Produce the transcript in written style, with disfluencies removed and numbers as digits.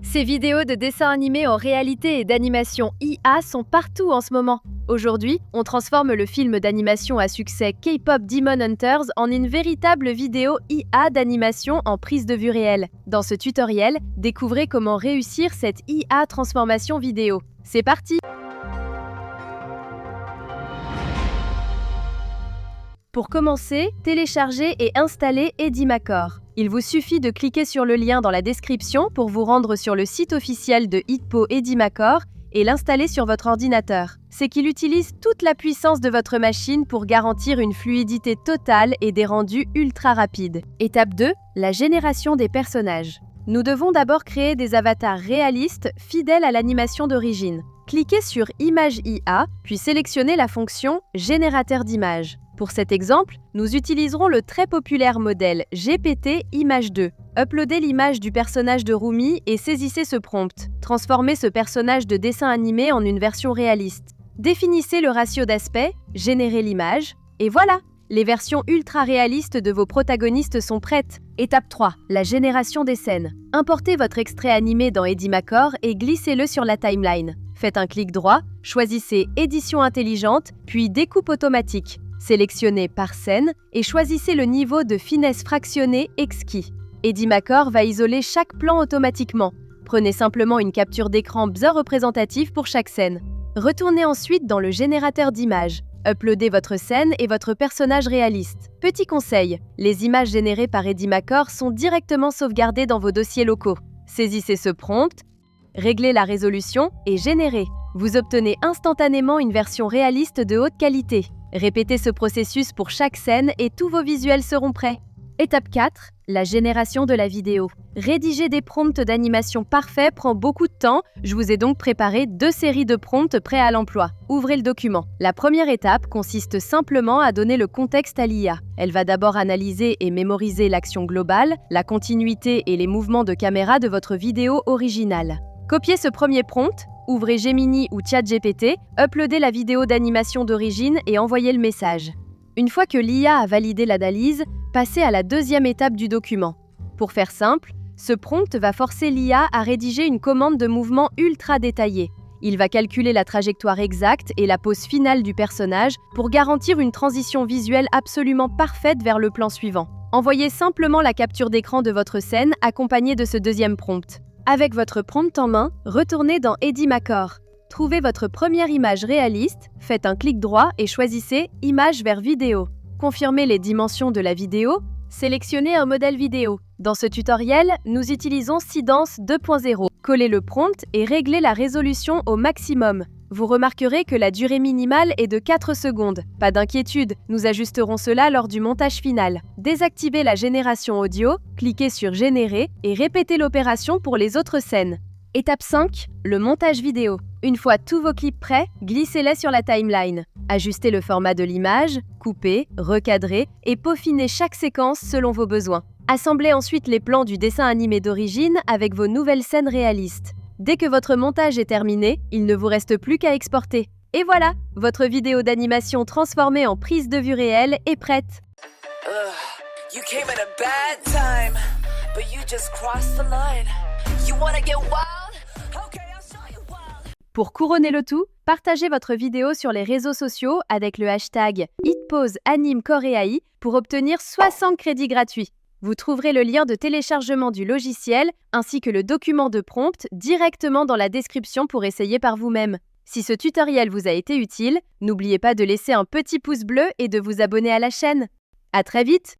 Ces vidéos de dessins animés en réalité et d'animation IA sont partout en ce moment. Aujourd'hui, on transforme le film d'animation à succès K-pop Demon Hunters en une véritable vidéo IA d'animation en prise de vue réelle. Dans ce tutoriel, découvrez comment réussir cette IA transformation vidéo. C'est parti! Pour commencer, téléchargez et installez Edimacore. Il vous suffit de cliquer sur le lien dans la description pour vous rendre sur le site officiel de Hitpo Edimacore et l'installer sur votre ordinateur. C'est qu'il utilise toute la puissance de votre machine pour garantir une fluidité totale et des rendus ultra rapides. Étape 2, la génération des personnages. Nous devons d'abord créer des avatars réalistes fidèles à l'animation d'origine. Cliquez sur Image IA, puis sélectionnez la fonction Générateur d'images. Pour cet exemple, nous utiliserons le très populaire modèle GPT Image 2. Uploadez l'image du personnage de Rumi et saisissez ce prompt. Transformez ce personnage de dessin animé en une version réaliste. Définissez le ratio d'aspect, générez l'image, et voilà! Les versions ultra réalistes de vos protagonistes sont prêtes. Étape 3, la génération des scènes. Importez votre extrait animé dans Edimacore et glissez-le sur la timeline. Faites un clic droit, choisissez Édition intelligente, puis Découpe automatique. Sélectionnez par scène et choisissez le niveau de finesse fractionnée exquis. Edimacore va isoler chaque plan automatiquement. Prenez simplement une capture d'écran bien représentative pour chaque scène. Retournez ensuite dans le générateur d'images. Uploadez votre scène et votre personnage réaliste. Petit conseil, les images générées par Edimacore sont directement sauvegardées dans vos dossiers locaux. Saisissez ce prompt, réglez la résolution et générez. Vous obtenez instantanément une version réaliste de haute qualité. Répétez ce processus pour chaque scène et tous vos visuels seront prêts. Étape 4, la génération de la vidéo. Rédiger des prompts d'animation parfaits prend beaucoup de temps, je vous ai donc préparé 2 séries de prompts prêts à l'emploi. Ouvrez le document. La première étape consiste simplement à donner le contexte à l'IA. Elle va d'abord analyser et mémoriser l'action globale, la continuité et les mouvements de caméra de votre vidéo originale. Copiez ce premier prompt, ouvrez Gemini ou ChatGPT, uploadez la vidéo d'animation d'origine et envoyez le message. Une fois que l'IA a validé l'analyse, passez à la deuxième étape du document. Pour faire simple, ce prompt va forcer l'IA à rédiger une commande de mouvement ultra détaillée. Il va calculer la trajectoire exacte et la pose finale du personnage pour garantir une transition visuelle absolument parfaite vers le plan suivant. Envoyez simplement la capture d'écran de votre scène accompagnée de ce deuxième prompt. Avec votre prompt en main, retournez dans Edimacore. Trouvez votre première image réaliste, faites un clic droit et choisissez « Image vers vidéo ». Confirmez les dimensions de la vidéo, sélectionnez un modèle vidéo. Dans ce tutoriel, nous utilisons Sidance 2.0. Collez le prompt et réglez la résolution au maximum. Vous remarquerez que la durée minimale est de 4 secondes. Pas d'inquiétude, nous ajusterons cela lors du montage final. Désactivez la génération audio, cliquez sur Générer et répétez l'opération pour les autres scènes. Étape 5, le montage vidéo. Une fois tous vos clips prêts, glissez-les sur la timeline. Ajustez le format de l'image, coupez, recadrez et peaufinez chaque séquence selon vos besoins. Assemblez ensuite les plans du dessin animé d'origine avec vos nouvelles scènes réalistes. Dès que votre montage est terminé, il ne vous reste plus qu'à exporter. Et voilà, votre vidéo d'animation transformée en prise de vue réelle est prête. Pour couronner le tout, partagez votre vidéo sur les réseaux sociaux avec le hashtag #HitposeAnimeCoreAI pour obtenir 60 crédits gratuits. Vous trouverez le lien de téléchargement du logiciel ainsi que le document de prompt directement dans la description pour essayer par vous-même. Si ce tutoriel vous a été utile, n'oubliez pas de laisser un petit pouce bleu et de vous abonner à la chaîne. À très vite!